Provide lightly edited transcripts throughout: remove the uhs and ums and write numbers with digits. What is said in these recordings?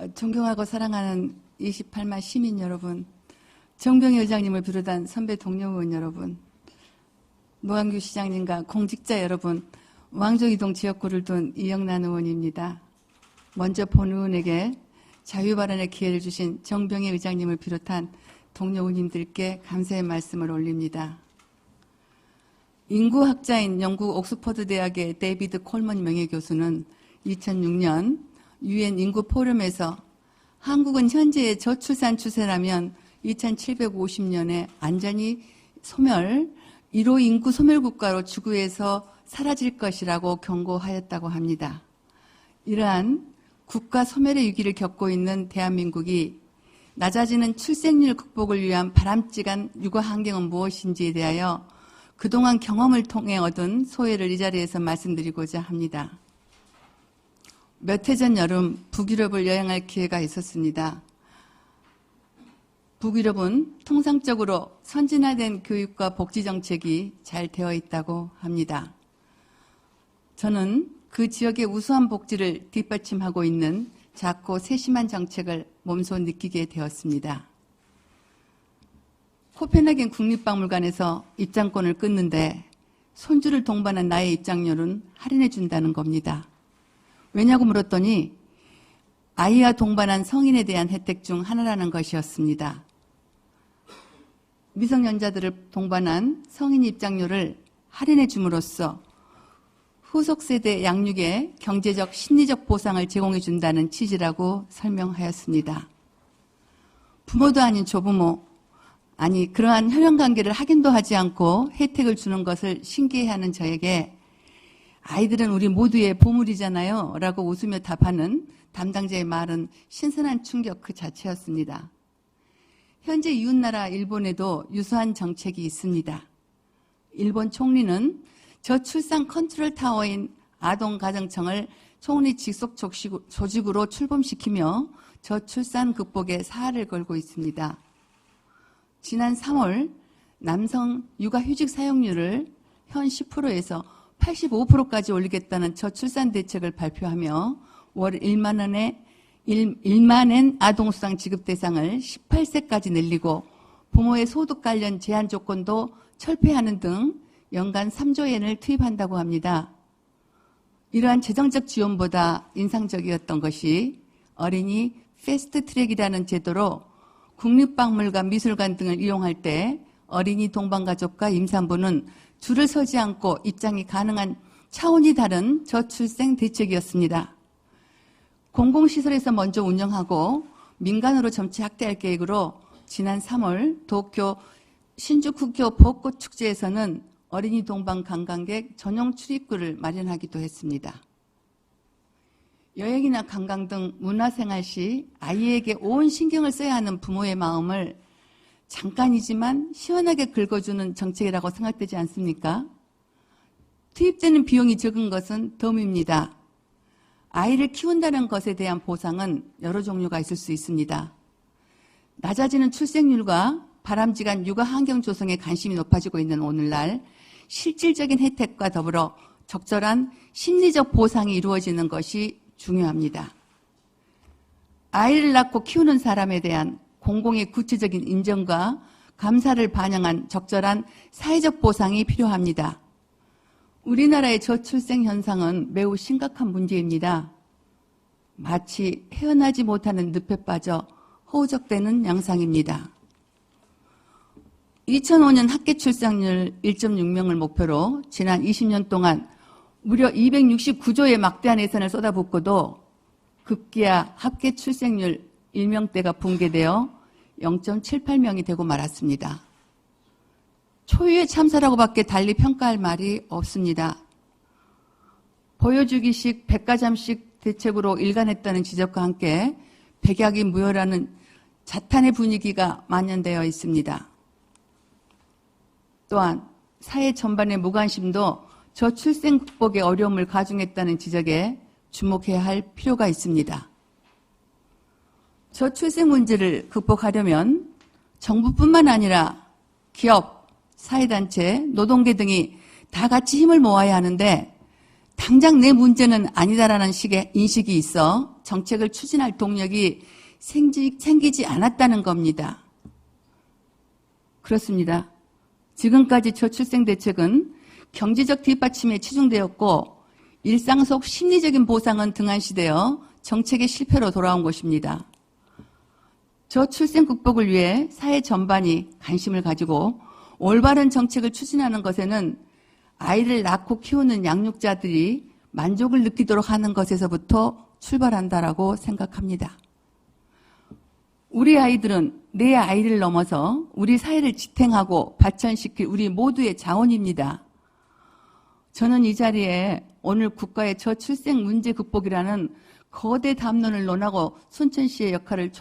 존경하고 사랑하는 28만 시민 여러분, 정병희 의장님을 비롯한 선배 동료 의원 여러분, 노한규 시장님과 공직자 여러분, 왕족이동 지역구를 둔 이영란 의원입니다. 먼저 본 의원에게 자유발언의 기회를 주신 정병희 의장님을 비롯한 동료 의원님들께 감사의 말씀을 올립니다. 인구학자인 영국 옥스퍼드 대학의 데이비드 콜먼 명예교수는 2006년 UN 인구 포럼에서 한국은 현재의 저출산 추세라면 2750년에 완전히 소멸, 1호 인구 소멸 국가로 지구에서 사라질 것이라고 경고하였다고 합니다. 이러한 국가 소멸의 위기를 겪고 있는 대한민국이 낮아지는 출생률 극복을 위한 바람직한 육아 환경은 무엇인지에 대하여 그동안 경험을 통해 얻은 소회를 이 자리에서 말씀드리고자 합니다. 몇 해 전 여름 북유럽을 여행할 기회가 있었습니다. 북유럽은 통상적으로 선진화된 교육과 복지 정책이 잘 되어 있다고 합니다. 저는 그 지역의 우수한 복지를 뒷받침하고 있는 작고 세심한 정책을 몸소 느끼게 되었습니다. 코펜하겐 국립박물관에서 입장권을 끊는데 손주를 동반한 나의 입장료는 할인해 준다는 겁니다. 왜냐고 물었더니 아이와 동반한 성인에 대한 혜택 중 하나라는 것이었습니다. 미성년자들을 동반한 성인 입장료를 할인해 줌으로써 후속 세대 양육에 경제적, 심리적 보상을 제공해 준다는 취지라고 설명하였습니다. 부모도 아닌 조부모, 아니 그러한 혈연관계를 확인도 하지 않고 혜택을 주는 것을 신기해하는 저에게 아이들은 우리 모두의 보물이잖아요 라고 웃으며 답하는 담당자의 말은 신선한 충격 그 자체였습니다. 현재 이웃나라 일본에도 유사한 정책이 있습니다. 일본 총리는 저출산 컨트롤 타워인 아동가정청을 총리 직속 조직으로 출범시키며 저출산 극복에 사활을 걸고 있습니다. 지난 3월 남성 육아휴직 사용률을 현 10%에서 85%까지 올리겠다는 저출산 대책을 발표하며 월 1만엔 아동수당 지급 대상을 18세까지 늘리고 부모의 소득 관련 제한 조건도 철폐하는 등 연간 3조엔을 투입한다고 합니다. 이러한 재정적 지원보다 인상적이었던 것이 어린이 패스트트랙이라는 제도로 국립박물관, 미술관 등을 이용할 때 어린이 동반가족과 임산부는 줄을 서지 않고 입장이 가능한 차원이 다른 저출생 대책이었습니다. 공공시설에서 먼저 운영하고 민간으로 점차 확대할 계획으로 지난 3월 도쿄 신주쿠교 벚꽃축제에서는 어린이 동반 관광객 전용 출입구를 마련하기도 했습니다. 여행이나 관광 등 문화생활 시 아이에게 온 신경을 써야 하는 부모의 마음을 잠깐이지만 시원하게 긁어주는 정책이라고 생각되지 않습니까? 투입되는 비용이 적은 것은 덤입니다. 아이를 키운다는 것에 대한 보상은 여러 종류가 있을 수 있습니다. 낮아지는 출생률과 바람직한 육아 환경 조성에 관심이 높아지고 있는 오늘날 실질적인 혜택과 더불어 적절한 심리적 보상이 이루어지는 것이 중요합니다. 아이를 낳고 키우는 사람에 대한 공공의 구체적인 인정과 감사를 반영한 적절한 사회적 보상이 필요합니다. 우리나라의 저출생 현상은 매우 심각한 문제입니다. 마치 헤어나지 못하는 늪에 빠져 허우적대는 양상입니다. 2005년 합계 출생률 1.6명을 목표로 지난 20년 동안 무려 269조의 막대한 예산을 쏟아붓고도 급기야 합계 출생률 1명대가 붕괴되어 0.78명이 되고 말았습니다. 초유의 참사라고밖에 달리 평가할 말이 없습니다. 보여주기식 백과점식 대책으로 일관했다는 지적과 함께 백약이 무효라는 자탄의 분위기가 만연되어 있습니다. 또한 사회 전반의 무관심도 저출생 극복의 어려움을 가중했다는 지적에 주목해야 할 필요가 있습니다. 저출생 문제를 극복하려면 정부뿐만 아니라 기업, 사회단체, 노동계 등이 다 같이 힘을 모아야 하는데 당장 내 문제는 아니다라는 식의 인식이 있어 정책을 추진할 동력이 생기지 않았다는 겁니다. 그렇습니다. 지금까지 저출생 대책은 경제적 뒷받침에 치중되었고 일상 속 심리적인 보상은 등한시되어 정책의 실패로 돌아온 것입니다. 저출생 극복을 위해 사회 전반이 관심을 가지고 올바른 정책을 추진하는 것에는 아이를 낳고 키우는 양육자들이 만족을 느끼도록 하는 것에서부터 출발한다라고 생각합니다. 우리 아이들은 내 아이를 넘어서 우리 사회를 지탱하고 발전시킬 우리 모두의 자원입니다. 저는 이 자리에 오늘 국가의 저출생 문제 극복이라는 거대 담론을 논하고 손천 씨의 역할을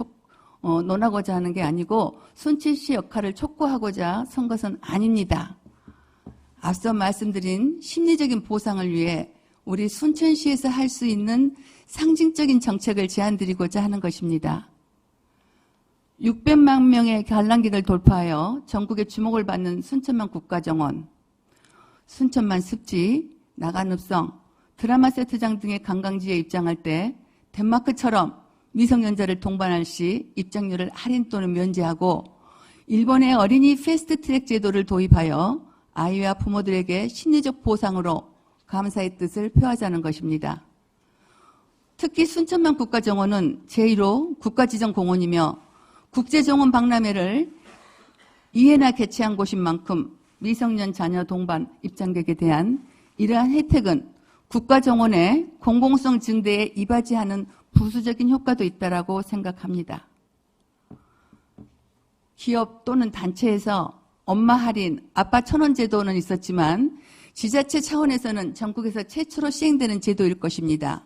논하고자 하는 게 아니고 손천 씨의 역할을 촉구하고자 선 것은 아닙니다. 앞서 말씀드린 심리적인 보상을 위해 우리 순천시에서 할 수 있는 상징적인 정책을 제안드리고자 하는 것입니다. 600만 명의 관람객을 돌파하여 전국의 주목을 받는 순천만 국가정원, 순천만 습지, 나간읍성, 드라마 세트장 등의 관광지에 입장할 때 덴마크처럼 미성년자를 동반할 시 입장료를 할인 또는 면제하고 일본의 어린이 패스트트랙 제도를 도입하여 아이와 부모들에게 심리적 보상으로 감사의 뜻을 표하자는 것입니다. 특히 순천만 국가정원은 제1호 국가지정공원이며 국제정원 박람회를 2회나 개최한 곳인 만큼 미성년 자녀 동반 입장객에 대한 이러한 혜택은 국가정원의 공공성 증대에 이바지하는 부수적인 효과도 있다고 생각합니다. 기업 또는 단체에서 엄마 할인, 아빠 1,000원 제도는 있었지만 지자체 차원에서는 전국에서 최초로 시행되는 제도일 것입니다.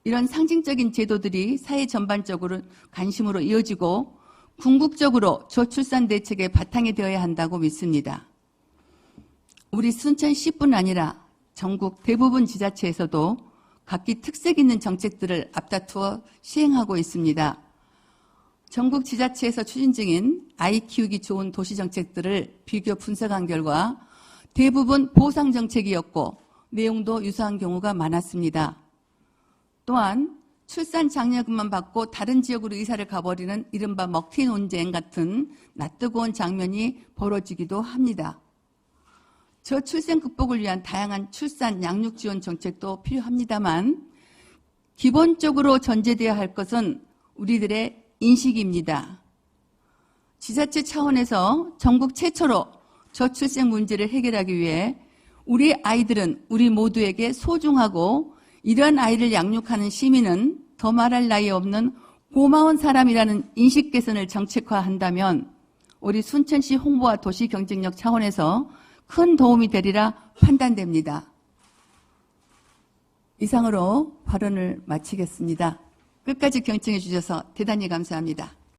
이런 상징적인 제도들이 사회 전반적으로 관심으로 이어지고 궁극적으로 저출산 대책의 바탕이 되어야 한다고 믿습니다. 우리 순천시뿐 아니라 전국 대부분 지자체에서도 각기 특색 있는 정책들을 앞다투어 시행하고 있습니다. 전국 지자체에서 추진 중인 아이 키우기 좋은 도시 정책들을 비교 분석한 결과 대부분 보상 정책이었고 내용도 유사한 경우가 많았습니다. 또한 출산 장려금만 받고 다른 지역으로 이사를 가버리는 이른바 먹튀 논쟁 같은 낯뜨거운 장면이 벌어지기도 합니다. 저출생 극복을 위한 다양한 출산 양육 지원 정책도 필요합니다만 기본적으로 전제되어야 할 것은 우리들의 인식입니다. 지자체 차원에서 전국 최초로 저출생 문제를 해결하기 위해 우리 아이들은 우리 모두에게 소중하고 이러한 아이를 양육하는 시민은 더 말할 나위 없는 고마운 사람이라는 인식 개선을 정책화한다면 우리 순천시 홍보와 도시 경쟁력 차원에서 큰 도움이 되리라 판단됩니다. 이상으로 발언을 마치겠습니다. 끝까지 경청해 주셔서 대단히 감사합니다.